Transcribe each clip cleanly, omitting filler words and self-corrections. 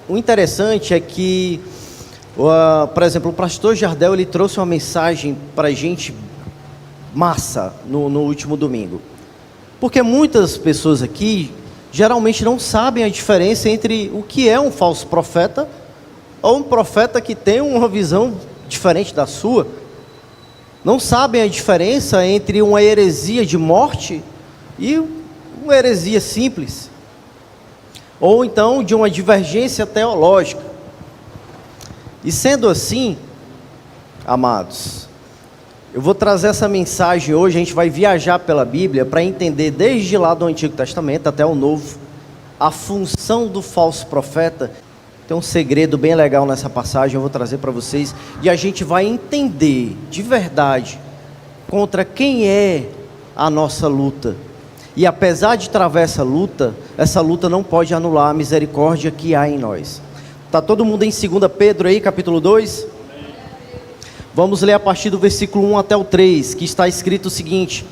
o interessante é que, por exemplo, o pastor Jardel, ele trouxe uma mensagem para a gente massa no último domingo. Porque muitas pessoas aqui geralmente não sabem a diferença entre o que é um falso profeta ou um profeta que tem uma visão diferente da sua. Não sabem a diferença entre uma heresia de morte e uma heresia simples, ou então de uma divergência teológica. E sendo assim, amados, eu vou trazer essa mensagem hoje. A gente vai viajar pela Bíblia para entender desde lá do Antigo Testamento até o Novo a função do falso profeta. Tem um segredo bem legal nessa passagem, eu vou trazer para vocês, e a gente vai entender de verdade contra quem é a nossa luta. E apesar de travar essa luta não pode anular a misericórdia que há em nós. Está todo mundo em 2 Pedro aí, capítulo 2? Vamos ler a partir do versículo 1 até o 3, que está escrito o seguinte: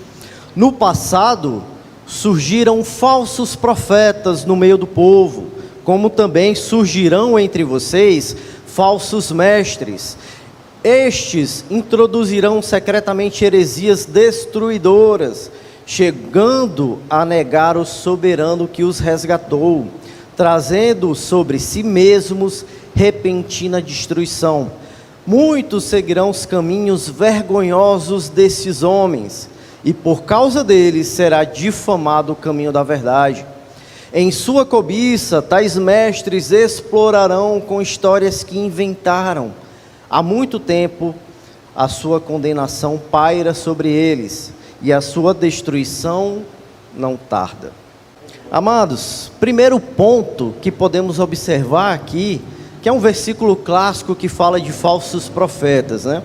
no passado surgiram falsos profetas no meio do povo, como também surgirão entre vocês falsos mestres. Estes introduzirão secretamente heresias destruidoras, chegando a negar o soberano que os resgatou, trazendo sobre si mesmos repentina destruição. Muitos seguirão os caminhos vergonhosos desses homens, e por causa deles será difamado o caminho da verdade. Em sua cobiça, tais mestres explorarão com histórias que inventaram. Há muito tempo, a sua condenação paira sobre eles, e a sua destruição não tarda. Amados, primeiro ponto que podemos observar aqui, que é um versículo clássico que fala de falsos profetas, né?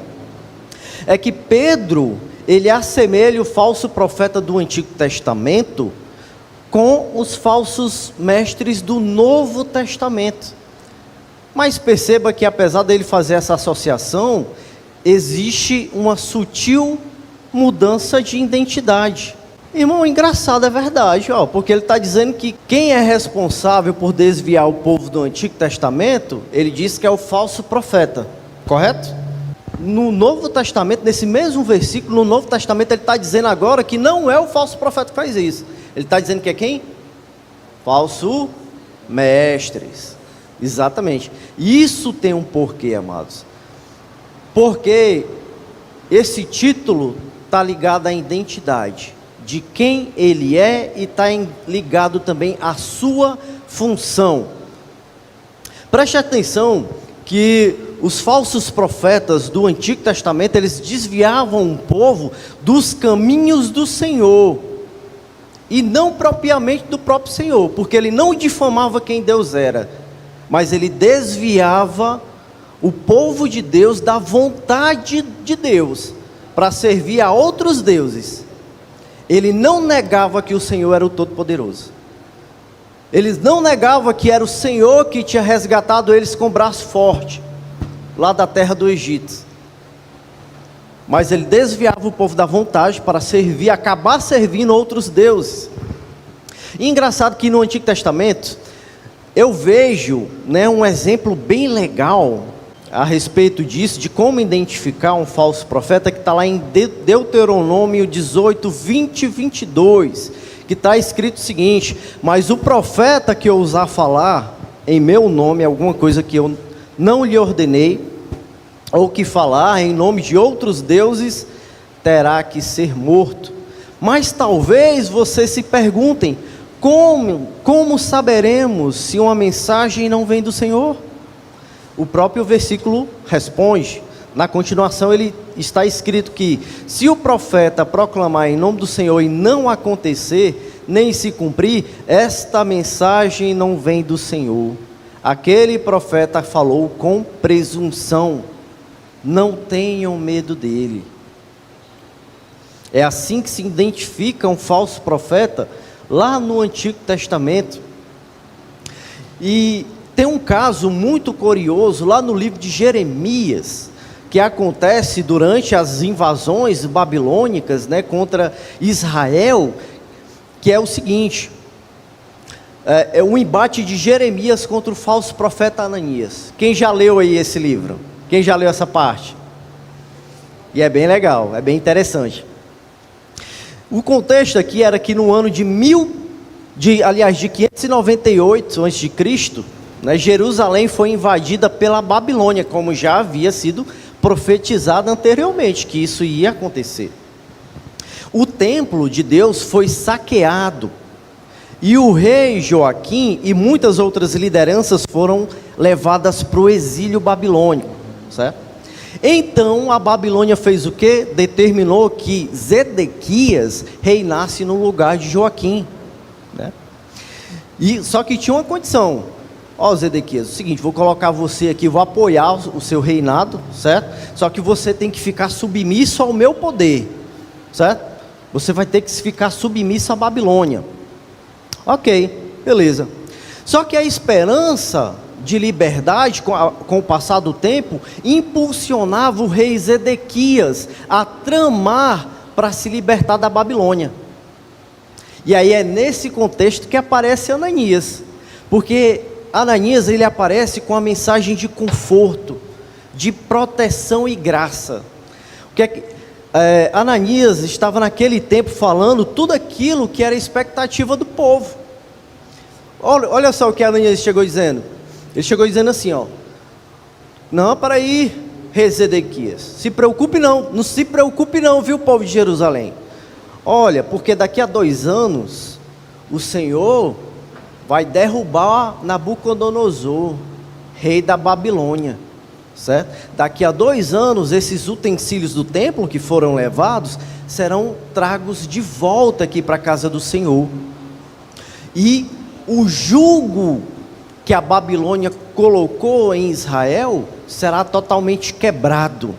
É que Pedro, ele assemelha o falso profeta do Antigo Testamento com os falsos mestres do Novo Testamento. Mas perceba que apesar dele fazer essa associação, existe uma sutil mudança de identidade. Irmão, engraçado, é verdade, porque ele está dizendo que quem é responsável por desviar o povo do Antigo Testamento, ele diz que é o falso profeta, correto? No Novo Testamento, nesse mesmo versículo, no Novo Testamento, ele está dizendo agora que não é o falso profeta que faz isso. Ele está dizendo que é quem? Falso mestres. Exatamente. Isso tem um porquê, amados. Porque esse título está ligado à identidade de quem ele é, e está ligado também à sua função. Preste atenção que os falsos profetas do Antigo Testamento, eles desviavam o povo dos caminhos do Senhor, e não propriamente do próprio Senhor, porque ele não difamava quem Deus era, mas ele desviava o povo de Deus da vontade de Deus, para servir a outros deuses. Ele não negava que o Senhor era o Todo-Poderoso. Eles não negavam que era o Senhor que tinha resgatado eles com o braço forte, lá da terra do Egito. Mas ele desviava o povo da vontade para servir, acabar servindo outros deuses. E engraçado que no Antigo Testamento, eu vejo, um exemplo bem legal a respeito disso, de como identificar um falso profeta, que está lá em Deuteronômio 18, 20 e 22, que está escrito o seguinte: mas o profeta que ousar falar em meu nome alguma coisa que eu não lhe ordenei, ou que falar em nome de outros deuses, terá que ser morto. Mas talvez vocês se perguntem: como saberemos se uma mensagem não vem do Senhor? O próprio versículo responde. Na continuação ele está escrito que se o profeta proclamar em nome do Senhor e não acontecer, nem se cumprir, esta mensagem não vem do Senhor. Aquele profeta falou com presunção. Não tenham medo dele. É assim que se identifica um falso profeta lá no Antigo Testamento. E tem um caso muito curioso lá no livro de Jeremias, que acontece durante as invasões babilônicas, contra Israel, que é o seguinte: é o embate de Jeremias contra o falso profeta Ananias. Quem já leu aí esse livro? Quem já leu essa parte? E é bem legal, é bem interessante. O contexto aqui era que no ano de 598 a.C., né, Jerusalém foi invadida pela Babilônia, como já havia sido profetizado anteriormente, que isso ia acontecer. O templo de Deus foi saqueado, e o rei Joaquim e muitas outras lideranças foram levadas para o exílio babilônico, certo? Então a Babilônia fez o quê? Determinou que Zedequias reinasse no lugar de Joaquim, né? E só que tinha uma condição. Ó, Zedequias, é o seguinte, vou colocar você aqui, vou apoiar o seu reinado, certo? Só que você tem que ficar submisso ao meu poder, certo? Você vai ter que ficar submisso à Babilônia. Ok, beleza. Só que a esperança de liberdade, com o passar do tempo, impulsionava o rei Zedequias a tramar para se libertar da Babilônia. E aí é nesse contexto que aparece Ananias, porque Ananias ele aparece com a mensagem de conforto, de proteção e graça. O que é que Ananias estava naquele tempo falando tudo aquilo que era a expectativa do povo. Olha só o que Ananias chegou dizendo. Ele chegou dizendo assim, ó: não, para aí, rei Zedequias, se preocupe não se preocupe não, viu, povo de Jerusalém. Olha, porque daqui a 2 anos, o Senhor vai derrubar Nabucodonosor, rei da Babilônia, certo? Daqui a 2 anos, esses utensílios do templo que foram levados, serão tragos de volta aqui para a casa do Senhor. E o jugo que a Babilônia colocou em Israel será totalmente quebrado.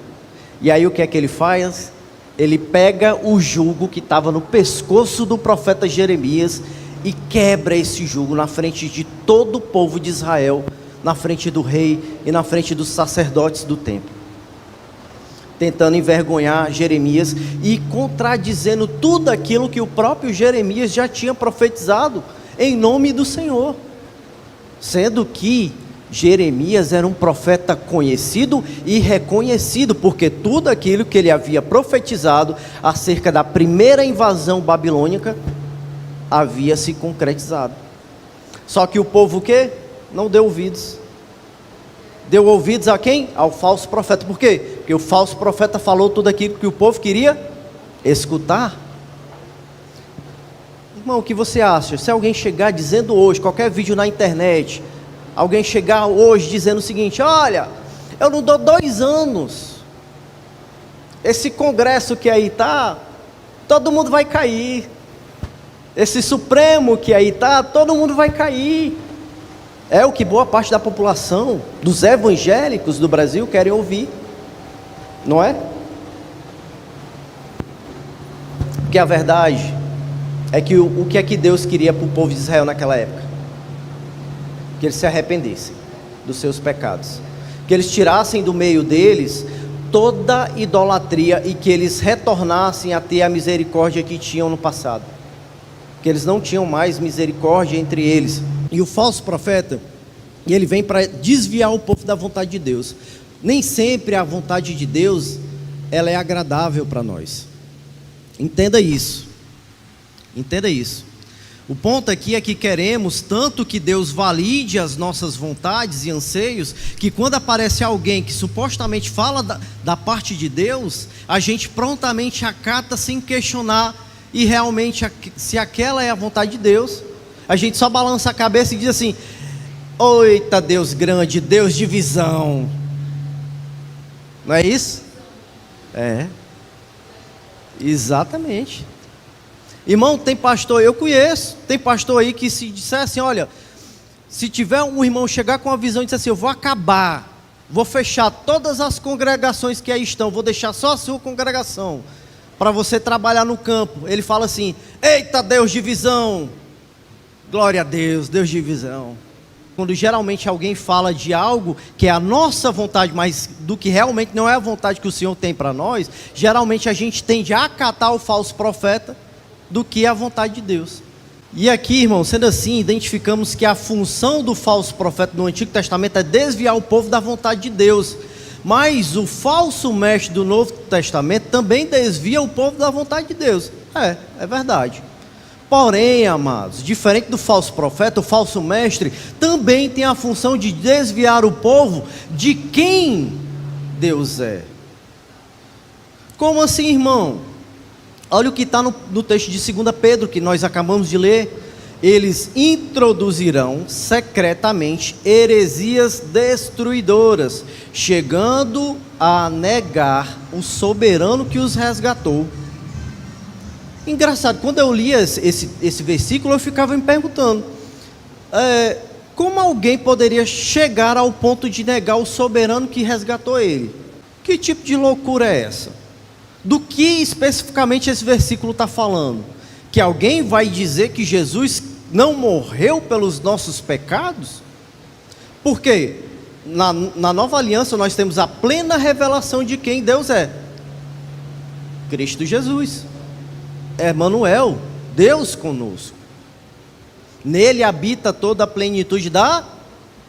E aí o que é que ele faz? Ele pega o jugo que estava no pescoço do profeta Jeremias e quebra esse jugo na frente de todo o povo de Israel, na frente do rei e na frente dos sacerdotes do templo, tentando envergonhar Jeremias e contradizendo tudo aquilo que o próprio Jeremias já tinha profetizado em nome do Senhor, sendo que Jeremias era um profeta conhecido e reconhecido, porque tudo aquilo que ele havia profetizado acerca da primeira invasão babilônica havia se concretizado. Só que o povo o quê? Não deu ouvidos. Deu ouvidos a quem? Ao falso profeta. Por quê? Porque o falso profeta falou tudo aquilo que o povo queria escutar. Irmão, o que você acha? Se alguém chegar dizendo hoje, qualquer vídeo na internet, alguém chegar hoje dizendo o seguinte: olha, eu não dou 2 anos, esse congresso que aí está, todo mundo vai cair. Esse Supremo que aí está, todo mundo vai cair. É o que boa parte da população, dos evangélicos do Brasil, querem ouvir, não é? Porque a verdade é que o que é que Deus queria para o povo de Israel naquela época? Que eles se arrependessem dos seus pecados, que eles tirassem do meio deles toda idolatria e que eles retornassem a ter a misericórdia que tinham no passado, que eles não tinham mais misericórdia entre eles. E o falso profeta, ele vem para desviar o povo da vontade de Deus. Nem sempre a vontade de Deus ela é agradável para nós. Entenda isso. Entenda isso. O ponto aqui é que queremos tanto que Deus valide as nossas vontades e anseios, que quando aparece alguém que supostamente fala da parte de Deus, a gente prontamente acata sem questionar, e realmente se aquela é a vontade de Deus, a gente só balança a cabeça e diz assim: eita Deus grande, Deus de visão. Não é isso? É, exatamente. Irmão, tem pastor, eu conheço, tem pastor aí que se disser assim: olha, se tiver um irmão chegar com uma visão e disser assim: eu vou acabar, vou fechar todas as congregações que aí estão, vou deixar só a sua congregação, para você trabalhar no campo. Ele fala assim: eita Deus de visão, glória a Deus, Deus de visão. Quando geralmente alguém fala de algo que é a nossa vontade, mas do que realmente não é a vontade que o Senhor tem para nós, geralmente a gente tende a acatar o falso profeta do que a vontade de Deus. E aqui, irmão, sendo assim, identificamos que a função do falso profeta no Antigo Testamento é desviar o povo da vontade de Deus. Mas o falso mestre do Novo Testamento também desvia o povo da vontade de Deus. É verdade. Porém, amados, diferente do falso profeta, o falso mestre também tem a função de desviar o povo de quem Deus é. Como assim, irmão? Olha o que está no texto de 2 Pedro, que nós acabamos de ler. Eles introduzirão secretamente heresias destruidoras, chegando a negar o soberano que os resgatou. Engraçado, quando eu lia esse versículo, eu ficava me perguntando, como alguém poderia chegar ao ponto de negar o soberano que resgatou ele? Que tipo de loucura é essa? Do que especificamente esse versículo está falando? Que alguém vai dizer que Jesus não morreu pelos nossos pecados? Por quê? Na nova aliança nós temos a plena revelação de quem Deus é. Cristo Jesus. Emmanuel, Deus conosco. Nele habita toda a plenitude da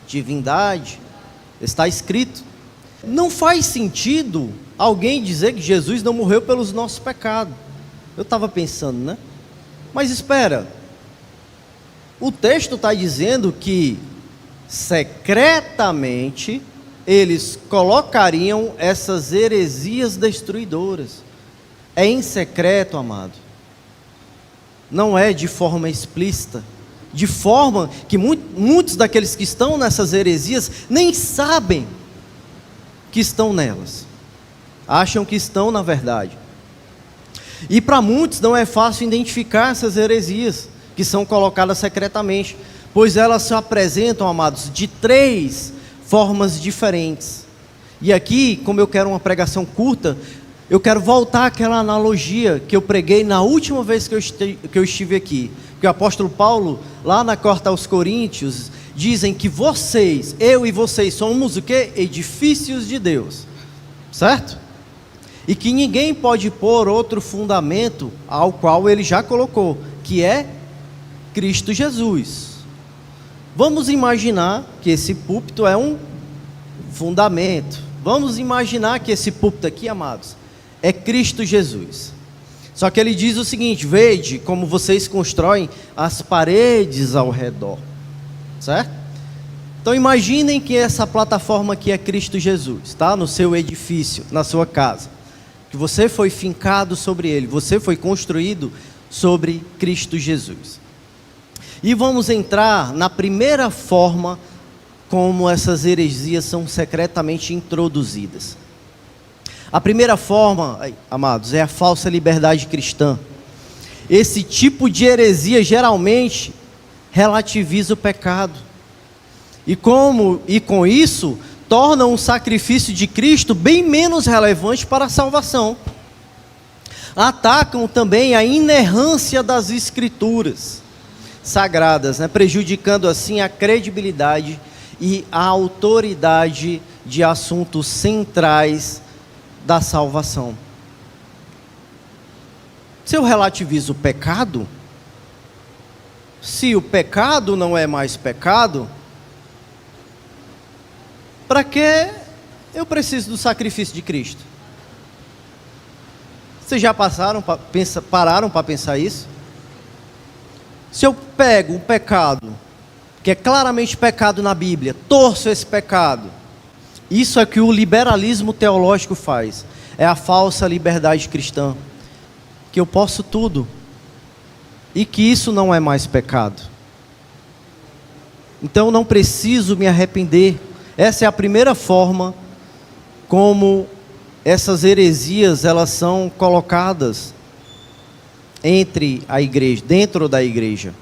divindade. Está escrito. Não faz sentido alguém dizer que Jesus não morreu pelos nossos pecados. Eu estava pensando, né? Mas espera, o texto está dizendo que secretamente eles colocariam essas heresias destruidoras. É em secreto, amado. Não é de forma explícita. De forma que muitos daqueles que estão nessas heresias nem sabem que estão nelas. Acham que estão na verdade. E para muitos não é fácil identificar essas heresias que são colocadas secretamente, pois elas se apresentam, amados, de 3 formas diferentes. E aqui, como eu quero uma pregação curta, eu quero voltar àquela analogia que eu preguei na última vez que eu estive aqui. Que o apóstolo Paulo, lá na carta aos Coríntios, dizem que vocês, eu e vocês, somos o quê? Edifícios de Deus, certo? E que ninguém pode pôr outro fundamento ao qual ele já colocou, que é Cristo Jesus. Vamos imaginar que esse púlpito é um fundamento. Vamos imaginar que esse púlpito aqui, amados, é Cristo Jesus. Só que ele diz o seguinte: vede como vocês constroem as paredes ao redor, certo? Então imaginem que essa plataforma aqui é Cristo Jesus, tá? No seu edifício, na sua casa, que você foi fincado sobre ele, você foi construído sobre Cristo Jesus. E vamos entrar na primeira forma como essas heresias são secretamente introduzidas. A primeira forma, amados, é a falsa liberdade cristã. Esse tipo de heresia geralmente relativiza o pecado. E com isso, torna um sacrifício de Cristo bem menos relevante para a salvação. Atacam também a inerrância das Escrituras sagradas, né? Prejudicando assim a credibilidade e a autoridade de assuntos centrais da salvação. Se eu relativizo o pecado, se o pecado não é mais pecado, para que eu preciso do sacrifício de Cristo? Vocês já pararam para pensar isso? Se eu pego um pecado, que é claramente pecado na Bíblia, torço esse pecado, isso é que o liberalismo teológico faz. É a falsa liberdade cristã. Que eu posso tudo. E que isso não é mais pecado. Então eu não preciso me arrepender. Essa é a primeira forma como essas heresias elas são colocadas entre a igreja, dentro da igreja.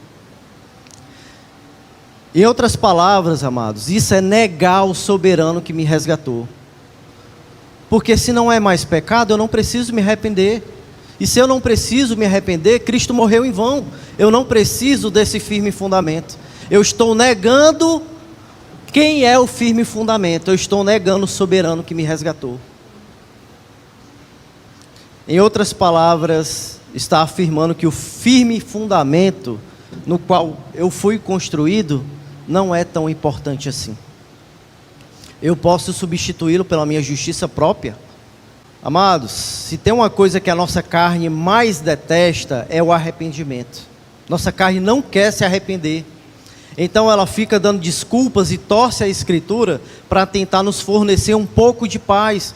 Em outras palavras, amados, isso é negar o soberano que me resgatou. Porque se não é mais pecado, eu não preciso me arrepender. E se eu não preciso me arrepender, Cristo morreu em vão. Eu não preciso desse firme fundamento. Eu estou negando quem é o firme fundamento. Eu estou negando o soberano que me resgatou. Em outras palavras, está afirmando que o firme fundamento no qual eu fui construído não é tão importante assim. Eu posso substituí-lo pela minha justiça própria. Amados, se tem uma coisa que a nossa carne mais detesta, é o arrependimento. Nossa carne não quer se arrepender. Então ela fica dando desculpas e torce a Escritura para tentar nos fornecer um pouco de paz.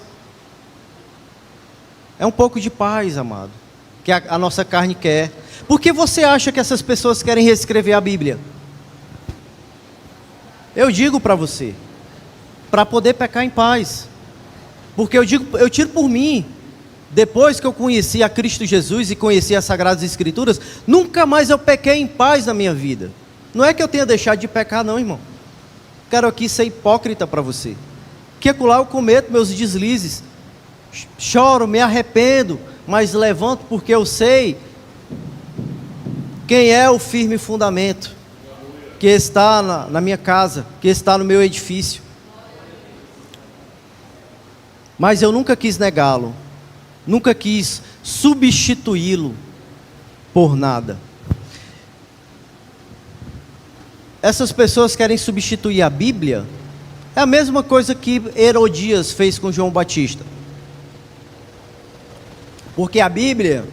É um pouco de paz, amado, que a nossa carne quer. Por que você acha que essas pessoas querem reescrever a Bíblia? Eu digo para você, para poder pecar em paz. Porque eu tiro por mim. Depois que eu conheci a Cristo Jesus e conheci as Sagradas Escrituras, nunca mais eu pequei em paz na minha vida. Não é que eu tenha deixado de pecar não, irmão. Quero aqui ser hipócrita para você. Que acolá eu cometo meus deslizes. Choro, me arrependo, mas levanto porque eu sei quem é o firme fundamento que está na minha casa, que está no meu edifício. Mas eu nunca quis negá-lo, nunca quis substituí-lo por nada. Essas pessoas querem substituir a Bíblia, é a mesma coisa que Herodias fez com João Batista. Porque a Bíblia,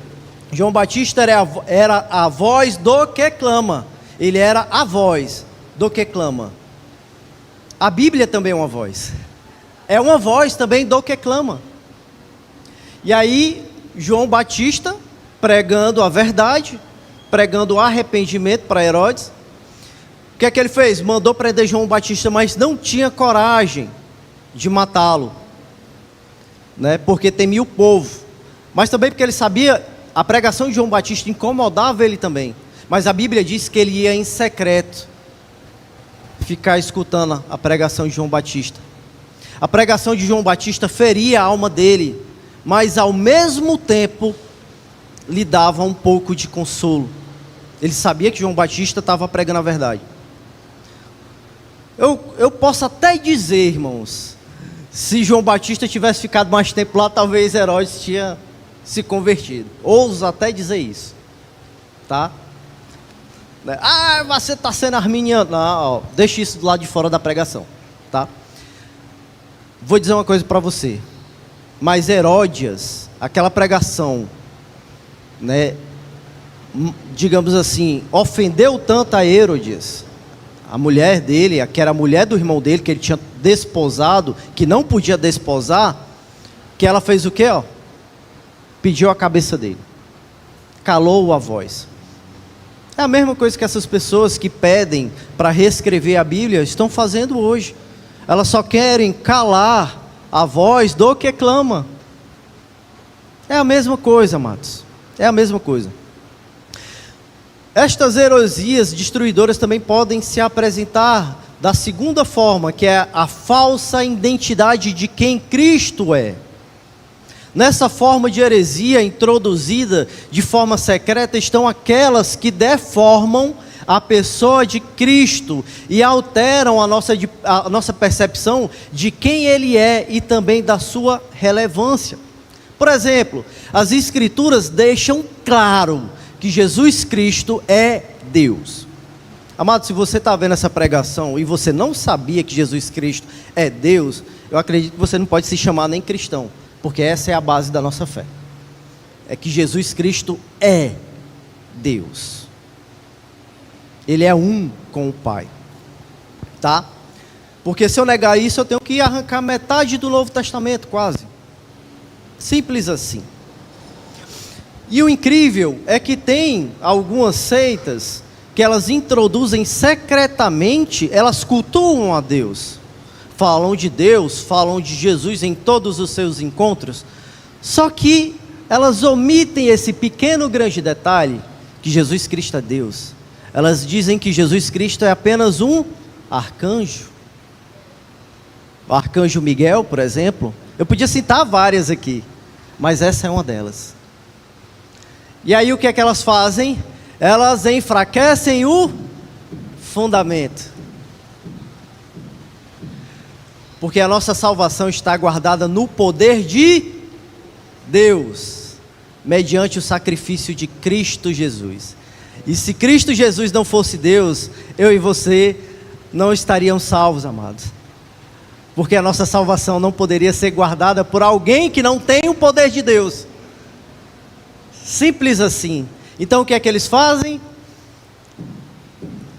João Batista era a voz do que clama. Ele era a voz do que clama. A Bíblia também é uma voz. É uma voz também do que clama. E aí, João Batista, pregando a verdade, pregando o arrependimento para Herodes, o que é que ele fez? Mandou prender João Batista, mas não tinha coragem de matá-lo, né? Porque temia o povo. Mas também porque ele sabia, a pregação de João Batista incomodava ele também. Mas a Bíblia diz que ele ia em secreto ficar escutando a pregação de João Batista. A pregação de João Batista feria a alma dele, mas ao mesmo tempo lhe dava um pouco de consolo. Ele sabia que João Batista estava pregando a verdade. Eu posso até dizer, irmãos, se João Batista tivesse ficado mais tempo lá, talvez Herodes tinha se convertido. Ouso até dizer isso, tá? Ah, você está sendo arminiano. Não, ó, deixa isso do lado de fora da pregação, tá? Vou dizer uma coisa para você. Mas Heródias, aquela pregação, né, digamos assim, ofendeu tanto a Herodias, a mulher dele, que era a mulher do irmão dele, que ele tinha desposado, que não podia desposar, que ela fez o quê? Ó? Pediu a cabeça dele, calou a voz. É a mesma coisa que essas pessoas que pedem para reescrever a Bíblia estão fazendo hoje. Elas só querem calar a voz do que clama. É a mesma coisa, amados. É a mesma coisa. Estas heresias destruidoras também podem se apresentar da segunda forma, que é a falsa identidade de quem Cristo é. Nessa forma de heresia introduzida de forma secreta estão aquelas que deformam a pessoa de Cristo e alteram a nossa percepção de quem Ele é e também da sua relevância. Por exemplo, as Escrituras deixam claro que Jesus Cristo é Deus. Amado, se você está vendo essa pregação e você não sabia que Jesus Cristo é Deus, eu acredito que você não pode se chamar nem cristão, porque essa é a base da nossa fé. É que Jesus Cristo é Deus. Ele é um com o Pai, tá? Porque se eu negar isso, eu tenho que arrancar metade do Novo Testamento, quase. Simples assim. E o incrível é que tem algumas seitas que elas introduzem secretamente, elas cultuam a Deus. Falam de Deus, falam de Jesus em todos os seus encontros. Só que elas omitem esse pequeno grande detalhe, que Jesus Cristo é Deus. Elas dizem que Jesus Cristo é apenas um arcanjo. O arcanjo Miguel, por exemplo. Eu podia citar várias aqui, mas essa é uma delas. E aí o que é que elas fazem? Elas enfraquecem o fundamento. Porque a nossa salvação está guardada no poder de Deus, mediante o sacrifício de Cristo Jesus. E se Cristo Jesus não fosse Deus, eu e você não estariam salvos, amados. Porque a nossa salvação não poderia ser guardada por alguém que não tem o poder de Deus. Simples assim. Então o que é que eles fazem?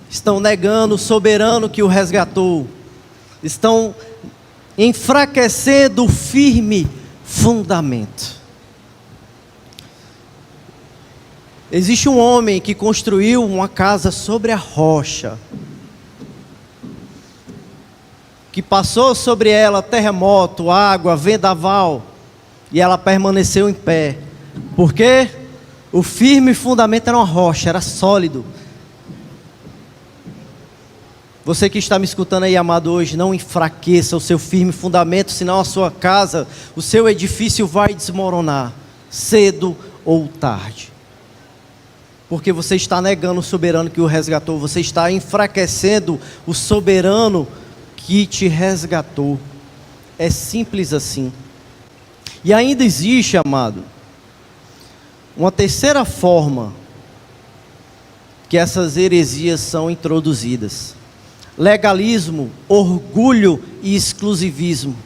Estão negando o soberano que o resgatou. Estão enfraquecendo o firme fundamento. Existe um homem que construiu uma casa sobre a rocha, que passou sobre ela terremoto, água, vendaval, e ela permaneceu em pé. Por quê? O firme fundamento era uma rocha, era sólido. Você que está me escutando aí, amado, hoje, não enfraqueça o seu firme fundamento, senão a sua casa, o seu edifício vai desmoronar, cedo ou tarde. Porque você está negando o soberano que o resgatou, você está enfraquecendo o soberano que te resgatou. É simples assim. E ainda existe, amado, uma terceira forma que essas heresias são introduzidas: legalismo, orgulho e exclusivismo.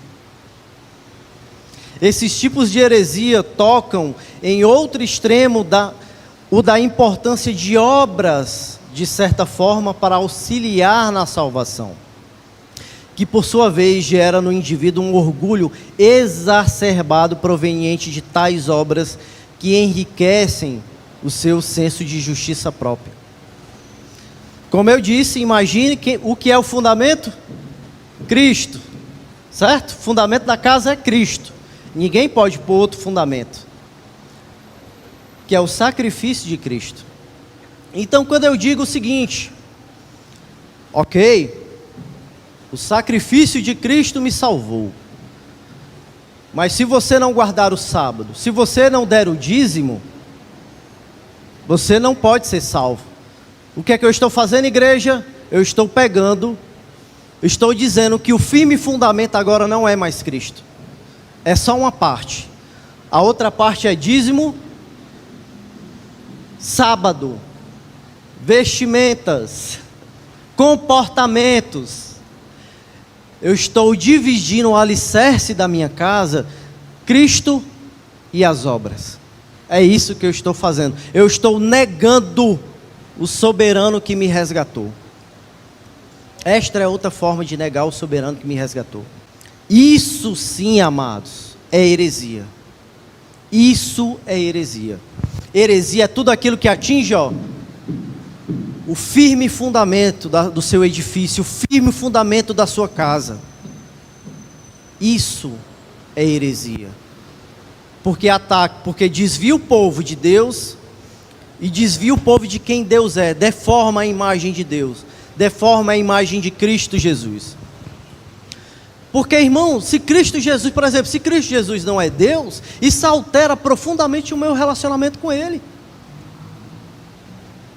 Esses tipos de heresia tocam em outro extremo o da importância de obras, de certa forma, para auxiliar na salvação, que por sua vez gera no indivíduo um orgulho exacerbado proveniente de tais obras que enriquecem o seu senso de justiça própria. Como eu disse, imagine o que é o fundamento? Cristo, certo? O fundamento da casa é Cristo. Ninguém pode pôr outro fundamento, que é o sacrifício de Cristo. Então, quando eu digo o seguinte, ok, o sacrifício de Cristo me salvou, mas se você não guardar o sábado, se você não der o dízimo, você não pode ser salvo. O que é que eu estou fazendo, igreja? Eu estou estou dizendo que o firme fundamento agora não é mais Cristo. É só uma parte. A outra parte é dízimo, sábado, vestimentas, comportamentos. Eu estou dividindo o alicerce da minha casa, Cristo e as obras. É isso que eu estou fazendo. Eu estou negando o soberano que me resgatou. Esta é outra forma de negar o soberano que me resgatou. Isso sim, amados, é heresia. Isso é heresia. Heresia é tudo aquilo que atinge, o firme fundamento do seu edifício, o firme fundamento da sua casa. Isso é heresia. Porque ataca, porque desvia o povo de Deus e desvia o povo de quem Deus é, deforma a imagem de Deus, deforma a imagem de Cristo Jesus. Porque, irmão, se Cristo Jesus, por exemplo, se Cristo Jesus não é Deus, isso altera profundamente o meu relacionamento com Ele.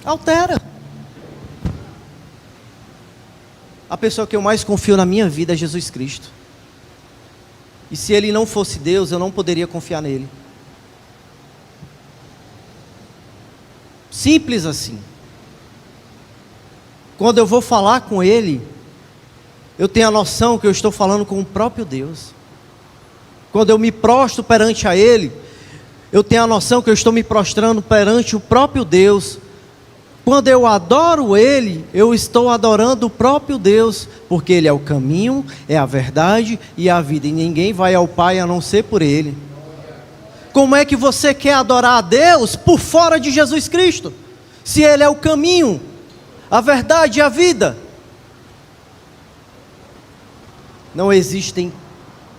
Altera. A pessoa que eu mais confio na minha vida é Jesus Cristo. E se Ele não fosse Deus, eu não poderia confiar nele. Simples assim. Quando eu vou falar com Ele, eu tenho a noção que eu estou falando com o próprio Deus. Quando eu me prostro perante a Ele, eu tenho a noção que eu estou me prostrando perante o próprio Deus. Quando eu adoro Ele, eu estou adorando o próprio Deus, porque Ele é o caminho, é a verdade e a vida, e ninguém vai ao Pai a não ser por Ele. Como é que você quer adorar a Deus por fora de Jesus Cristo? Se Ele é o caminho, a verdade e a vida. Não existem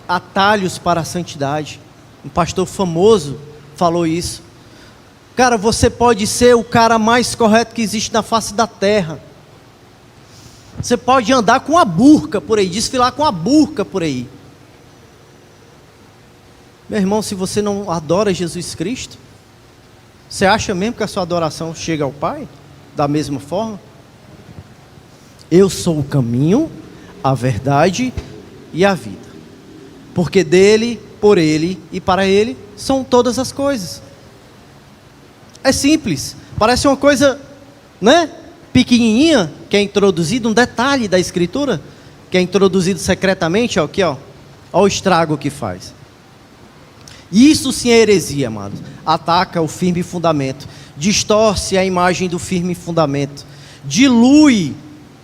atalhos para a santidade. Um pastor famoso falou isso. Cara, você pode ser o cara mais correto que existe na face da terra. Você pode andar com a burca por aí, desfilar com a burca por aí. Meu irmão, se você não adora Jesus Cristo, você acha mesmo que a sua adoração chega ao Pai da mesma forma? Eu sou o caminho, a verdade e a vida. Porque dele, por ele e para ele são todas as coisas. É simples, parece uma coisa né? Pequenininha, que é introduzido, um detalhe da Escritura, que é introduzido secretamente, ó, aqui, ó, ó o estrago que faz. Isso sim é heresia, amados. Ataca o firme fundamento, distorce a imagem do firme fundamento, dilui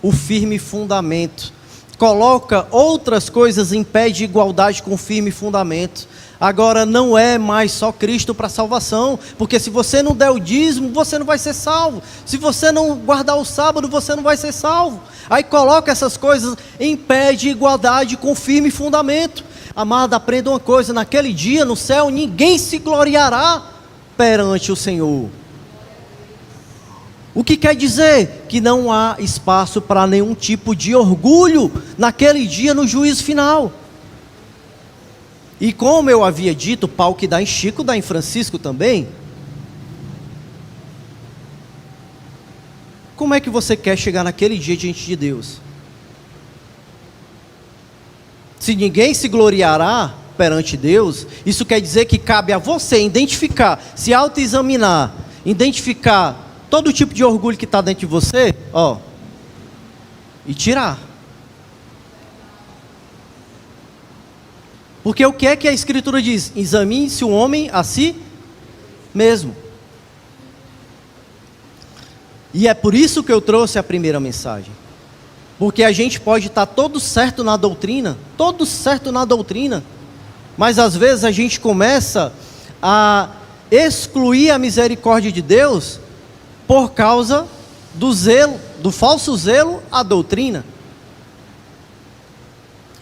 o firme fundamento, coloca outras coisas em pé de igualdade com o firme fundamento. Agora não é mais só Cristo para salvação, porque se você não der o dízimo, você não vai ser salvo. Se você não guardar o sábado, você não vai ser salvo. Aí coloca essas coisas em pé de igualdade com o firme fundamento. Amado, aprenda uma coisa: naquele dia no céu ninguém se gloriará perante o Senhor. O que quer dizer? Que não há espaço para nenhum tipo de orgulho naquele dia no juízo final. E como eu havia dito, pau que dá em Chico, dá em Francisco também. Como é que você quer chegar naquele dia diante de Deus? Se ninguém se gloriará perante Deus, isso quer dizer que cabe a você identificar, se autoexaminar, identificar todo tipo de orgulho que está dentro de você, ó, e tirar. Porque o que é que a Escritura diz? Examine-se o homem a si mesmo. E é por isso que eu trouxe a primeira mensagem. Porque a gente pode estar todo certo na doutrina, mas às vezes a gente começa a excluir a misericórdia de Deus por causa do zelo, do falso zelo à doutrina.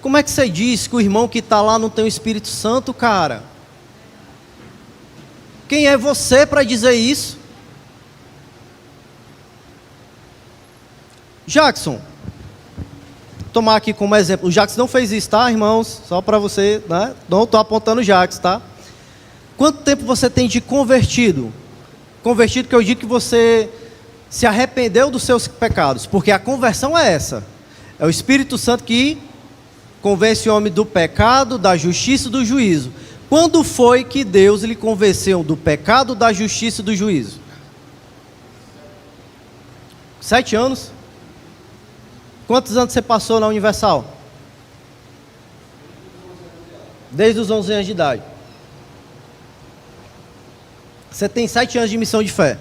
Como é que você diz que o irmão que está lá não tem o Espírito Santo, cara? Quem é você para dizer isso? Jackson, tomar aqui como exemplo. O Jackson não fez isso, tá, irmãos? Só para você, né? Não estou apontando o Jackson, tá? Quanto tempo você tem de convertido? Convertido que eu digo que você se arrependeu dos seus pecados, porque a conversão é essa. É o Espírito Santo que convence o homem do pecado, da justiça e do juízo. Quando foi que Deus lhe convenceu do pecado, da justiça e do juízo? 7 anos? Quantos anos você passou na Universal? Desde os 11 anos de idade. Você tem 7 anos de missão de fé,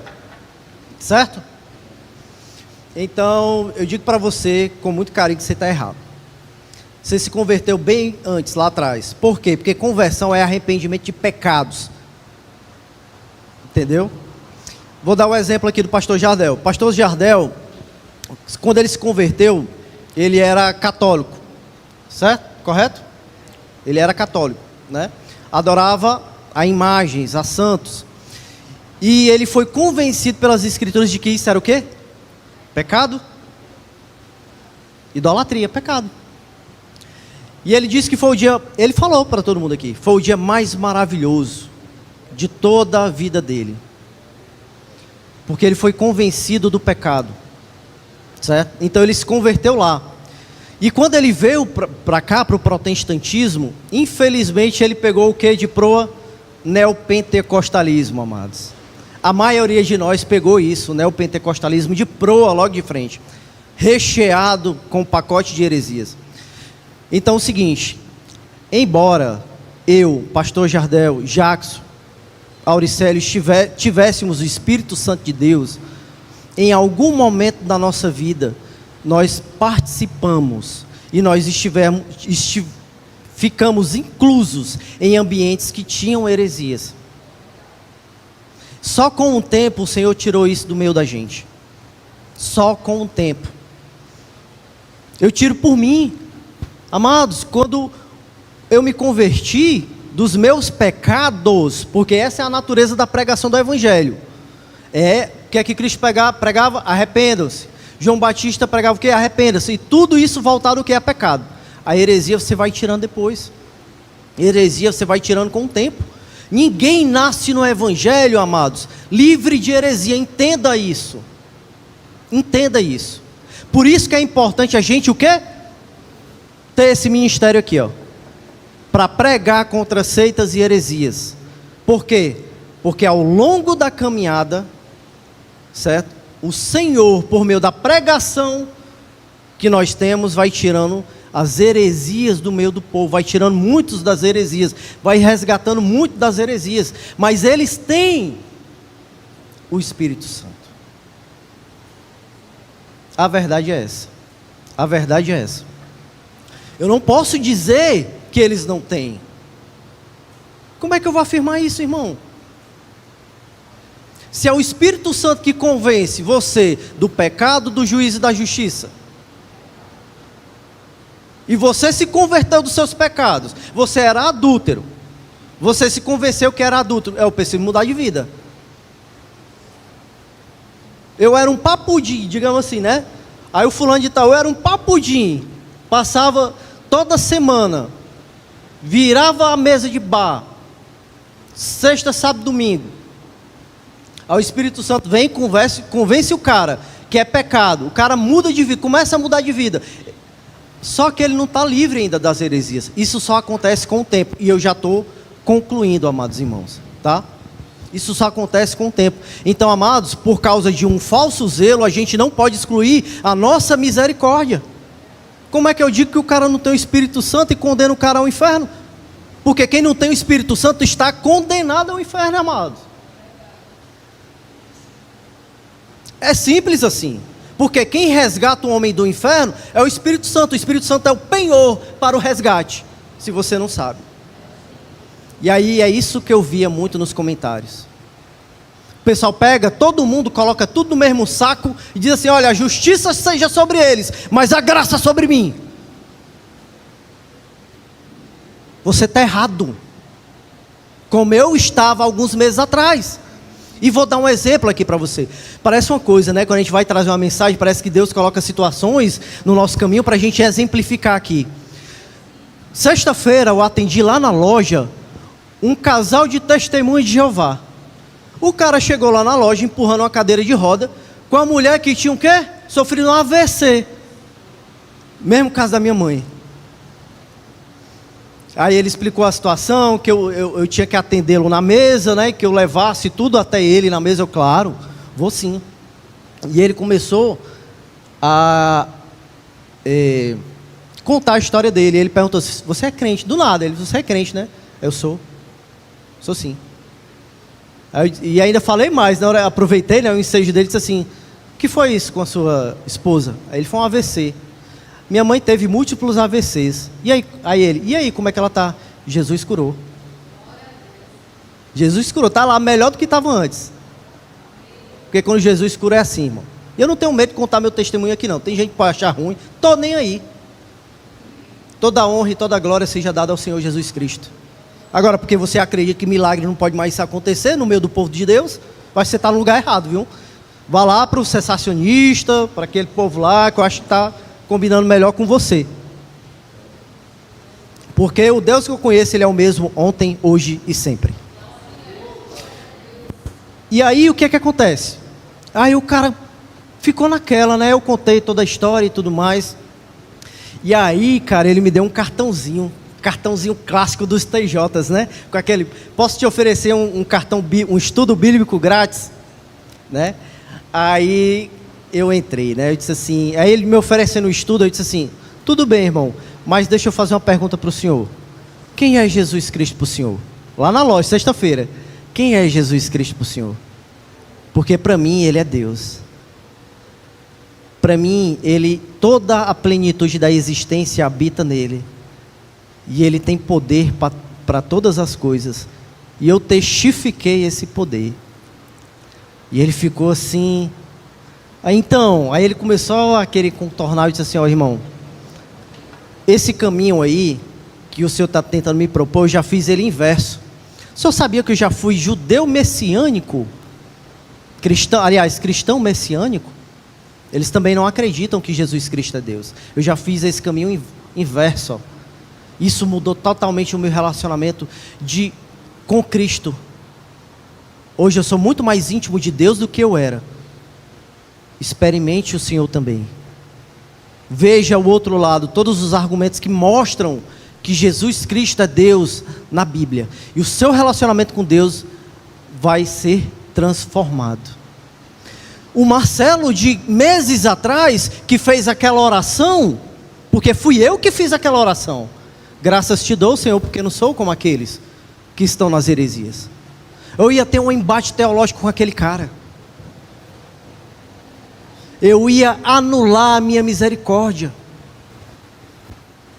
certo? Então, eu digo para você, com muito carinho, que você está errado. Você se converteu bem antes, lá atrás. Por quê? Porque conversão é arrependimento de pecados. Entendeu? Vou dar um exemplo aqui do pastor Jardel. O pastor Jardel, quando ele se converteu, ele era católico. Certo? Correto? Ele era católico, né? Adorava a imagens, a santos. E ele foi convencido pelas escrituras de que isso era o quê? Pecado. Idolatria, pecado. E ele disse que foi o dia, ele falou para todo mundo aqui, foi o dia mais maravilhoso de toda a vida dele. Porque ele foi convencido do pecado. Certo? Então ele se converteu lá. E quando ele veio para cá, para o protestantismo, infelizmente ele pegou o que de proa? Neopentecostalismo, amados. A maioria de nós pegou isso, neopentecostalismo de proa, logo de frente. Recheado com um pacote de heresias. Então é o seguinte, embora eu, pastor Jardel, Jackson, Auricélio, tivéssemos o Espírito Santo de Deus, em algum momento da nossa vida, nós participamos e nós ficamos inclusos em ambientes que tinham heresias. Só com o tempo o Senhor tirou isso do meio da gente. Só com o tempo. Eu tiro por mim. Amados, quando eu me converti dos meus pecados, porque essa é a natureza da pregação do Evangelho. O que é que Cristo pregava? Arrependam-se. João Batista pregava o que? Arrependa-se. E tudo isso voltado ao que é pecado. A heresia você vai tirando depois. Heresia você vai tirando com o tempo. Ninguém nasce no Evangelho, amados, livre de heresia. Entenda isso. Entenda isso. Por isso que é importante a gente o quê? Ter esse ministério aqui, ó, para pregar contra seitas e heresias. Por quê? Porque ao longo da caminhada, certo? o Senhor, por meio da pregação que nós temos, vai tirando as heresias do meio do povo, vai tirando muitos das heresias, vai resgatando muito das heresias, mas eles têm o Espírito Santo. A verdade é essa. A verdade é essa. Eu não posso dizer que eles não têm. Como é que eu vou afirmar isso, irmão? Se é o Espírito Santo que convence você do pecado, do juízo e da justiça, e você se converteu dos seus pecados, você era adúltero, você se convenceu que era adúltero, eu preciso mudar de vida. Eu era um papudim, digamos assim, né? Aí o fulano de tal, eu era um papudim, passava toda semana, virava a mesa de bar, sexta, sábado, domingo. Aí o Espírito Santo vem e convence o cara que é pecado, o cara muda de vida, começa a mudar de vida. Só que ele não está livre ainda das heresias. Isso só acontece com o tempo. E eu já estou concluindo, amados irmãos, tá? Isso só acontece com o tempo. Então, amados, por causa de um falso zelo, a gente não pode excluir a nossa misericórdia. Como é que eu digo que o cara não tem o Espírito Santo e condena o cara ao inferno? Porque quem não tem o Espírito Santo está condenado ao inferno, amados. É simples assim. Porque quem resgata o homem do inferno é o Espírito Santo. O Espírito Santo é o penhor para o resgate, se você não sabe. E aí é isso que eu via muito nos comentários. O pessoal pega, todo mundo coloca tudo no mesmo saco e diz assim: olha, a justiça seja sobre eles, mas a graça sobre mim. Você está errado. Como eu estava alguns meses atrás. E vou dar um exemplo aqui para você. Parece uma coisa, né? Quando a gente vai trazer uma mensagem, parece que Deus coloca situações no nosso caminho para a gente exemplificar aqui. Sexta-feira eu atendi lá na loja um casal de testemunhas de Jeová. O cara chegou lá na loja empurrando uma cadeira de roda com a mulher que tinha o quê? Sofrido um AVC. Mesmo caso da minha mãe. Aí ele explicou a situação, que eu tinha que atendê-lo na mesa, né? Que eu levasse tudo até ele na mesa. Eu, claro, vou sim. E ele começou a contar a história dele. Ele perguntou: você é crente? Do nada. Ele: você é crente, né? Eu sou. Sou sim. E ainda falei mais, na hora aproveitei, né, o ensejo dele, disse assim: o que foi isso com a sua esposa? Aí ele: foi um AVC. Minha mãe teve múltiplos AVCs. E aí, como é que ela está? Jesus curou. Jesus curou, está lá melhor do que estava antes. Porque quando Jesus cura é assim, irmão. E eu não tenho medo de contar meu testemunho aqui não. Tem gente que pode achar ruim, estou nem aí. Toda honra e toda glória seja dada ao Senhor Jesus Cristo. Agora, porque você acredita que milagre não pode mais acontecer no meio do povo de Deus, vai você estar no lugar errado, viu? Vá lá para o cessacionista, para aquele povo lá, que eu acho que está combinando melhor com você. Porque o Deus que eu conheço, Ele é o mesmo ontem, hoje e sempre. E aí o que é que acontece? Aí o cara ficou naquela, né? Eu contei toda a história e tudo mais. E aí, cara, ele me deu um cartãozinho clássico dos TJs, né? Com aquele: posso te oferecer um cartão, um estudo bíblico grátis, né? Aí eu entrei, né? Eu disse assim, aí ele me oferecendo o estudo, eu disse assim: tudo bem, irmão, mas deixa eu fazer uma pergunta para o senhor. Quem é Jesus Cristo para o senhor? Lá na loja, sexta-feira. Quem é Jesus Cristo para o senhor? Porque para mim Ele é Deus. Para mim, toda a plenitude da existência habita nele. E Ele tem poder para todas as coisas. E eu testifiquei esse poder. E ele ficou assim. Aí ele começou a querer contornar e disse assim: ó, irmão, esse caminho aí que o senhor está tentando me propor, eu já fiz ele inverso. O senhor sabia que eu já fui judeu messiânico? Cristão messiânico? Eles também não acreditam que Jesus Cristo é Deus. Eu já fiz esse caminho inverso. Ó. Isso mudou totalmente o meu relacionamento com Cristo. Hoje eu sou muito mais íntimo de Deus do que eu era. Experimente o Senhor também. Veja o outro lado, todos os argumentos que mostram que Jesus Cristo é Deus na Bíblia. E o seu relacionamento com Deus vai ser transformado. O Marcelo de meses atrás, que fez aquela oração, porque fui eu que fiz aquela oração. Graças te dou, Senhor, porque não sou como aqueles que estão nas heresias. Eu ia ter um embate teológico com aquele cara. Eu ia anular a minha misericórdia.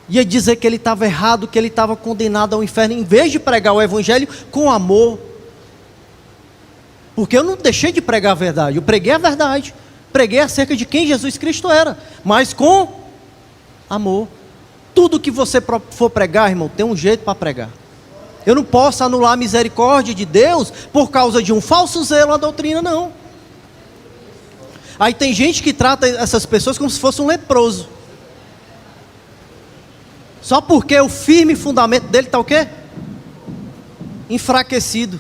Ia dizer que ele estava errado, que ele estava condenado ao inferno, em vez de pregar o evangelho com amor. Porque eu não deixei de pregar a verdade, eu preguei a verdade. Preguei acerca de quem Jesus Cristo era, mas com amor. Tudo que você for pregar, irmão, tem um jeito para pregar. Eu não posso anular a misericórdia de Deus por causa de um falso zelo à doutrina, não. Aí tem gente que trata essas pessoas como se fosse um leproso. Só porque o firme fundamento dele está o quê? Enfraquecido.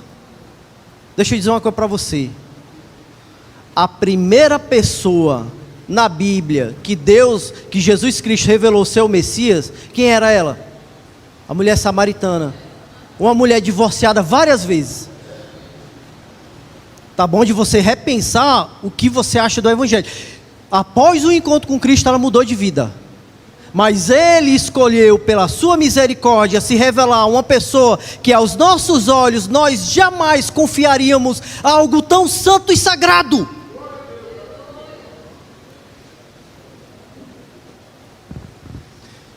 Deixa eu dizer uma coisa para você. A primeira pessoa na Bíblia que Jesus Cristo revelou ser o Messias, quem era ela? A mulher samaritana. Uma mulher divorciada várias vezes. Tá bom de você repensar o que você acha do Evangelho. Após o encontro com Cristo, ela mudou de vida. Mas Ele escolheu, pela sua misericórdia, se revelar a uma pessoa que aos nossos olhos nós jamais confiaríamos a algo tão santo e sagrado.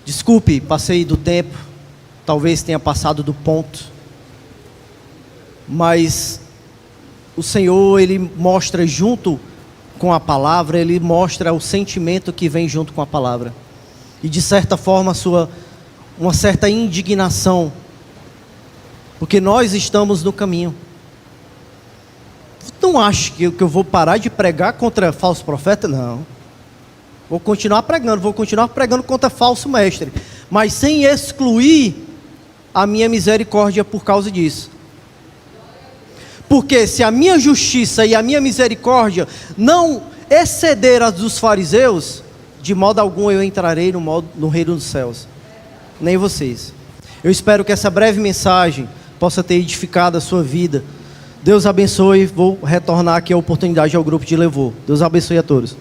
Desculpe, passei do tempo, talvez tenha passado do ponto, mas o Senhor, Ele mostra junto com a palavra, Ele mostra o sentimento que vem junto com a palavra. E de certa forma uma certa indignação, porque nós estamos no caminho. Não acho que eu vou parar de pregar contra falso profeta? Não. Vou continuar pregando contra falso mestre, mas sem excluir a minha misericórdia por causa disso. Porque se a minha justiça e a minha misericórdia não exceder as dos fariseus, de modo algum eu entrarei no reino dos céus, nem vocês. Eu espero que essa breve mensagem possa ter edificado a sua vida. Deus abençoe. Vou retornar aqui a oportunidade ao grupo de louvor. Deus abençoe a todos.